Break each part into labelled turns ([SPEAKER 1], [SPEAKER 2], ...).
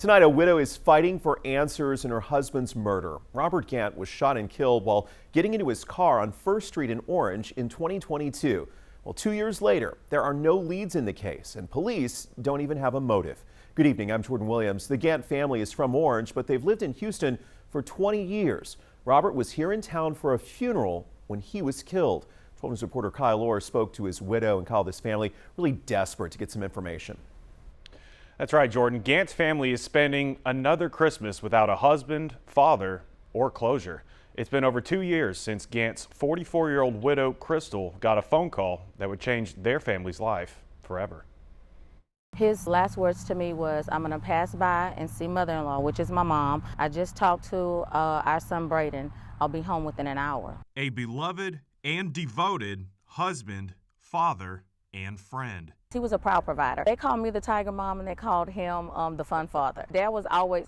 [SPEAKER 1] Tonight, a widow is fighting for answers in her husband's murder. Robert Gant was shot and killed while getting into his car on 1st Street in Orange in 2022. Well, 2 years later, there are no leads in the case, and police don't even have a motive. Good evening, I'm Jordan Williams. The Gant family is from Orange, but they've lived in Houston for 20 years. Robert was here in town for a funeral when he was killed. 12 News reporter Kyle Orr spoke to his widow and called his family really desperate to get some information.
[SPEAKER 2] That's right, Jordan. Gant's family is spending another Christmas without a husband, father, or closure. It's been over 2 years since Gant's 44-year-old widow, Crystal, got a phone call that would change their family's life forever.
[SPEAKER 3] His last words to me was, "I'm gonna pass by and see mother-in-law," which is my mom. I just talked to our son Braden. I'll be home within an hour.
[SPEAKER 4] A beloved and devoted husband, father, and friend.
[SPEAKER 3] He was a proud provider. They called me the tiger mom and they called him the fun father. Dad was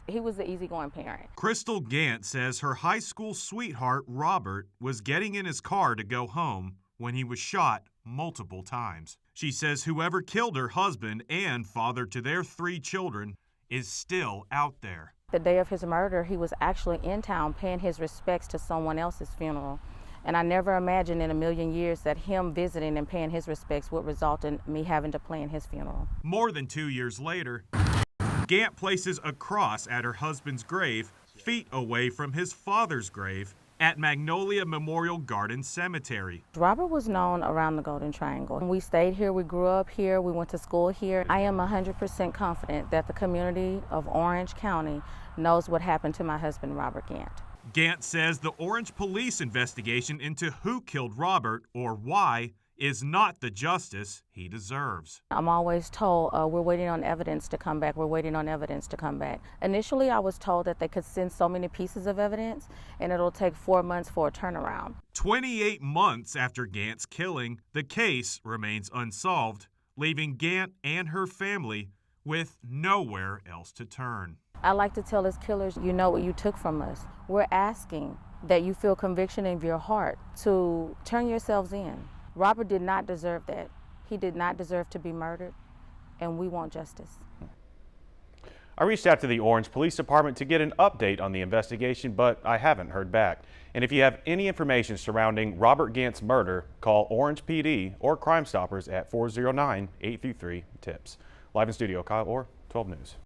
[SPEAKER 3] he was the easygoing parent.
[SPEAKER 4] Crystal Gant says her high school sweetheart, Robert, was getting in his car to go home when he was shot multiple times. She says whoever killed her husband and father to their 3 children is still out there.
[SPEAKER 3] The day of his murder, he was actually in town paying his respects to someone else's funeral. And I never imagined in a million years that him visiting and paying his respects would result in me having to plan his funeral.
[SPEAKER 4] More than 2 years later, Gant places a cross at her husband's grave, feet away from his father's grave, at Magnolia Memorial Garden Cemetery.
[SPEAKER 3] Robert was known around the Golden Triangle. We stayed here, we grew up here, we went to school here. I am 100% confident that the community of Orange County knows what happened to my husband, Robert Gant.
[SPEAKER 4] Gant says the Orange police investigation into who killed Robert or why is not the justice he deserves.
[SPEAKER 3] I'm always told, we're waiting on evidence to come back, we're waiting on evidence to come back. Initially, I was told that they could send so many pieces of evidence and it'll take 4 months for a turnaround.
[SPEAKER 4] 28 months after Gant's killing, the case remains unsolved, leaving Gant and her family with nowhere else to turn.
[SPEAKER 3] I like to tell his killers, you know what you took from us. We're asking that you feel conviction in your heart to turn yourselves in. Robert did not deserve that. He did not deserve to be murdered, and we want justice.
[SPEAKER 2] I reached out to the Orange Police Department to get an update on the investigation, but I haven't heard back. And if you have any information surrounding Robert Gant's murder, call Orange PD or Crime Stoppers at 409-833-TIPS. Live in studio, Kyle Orr, 12 News.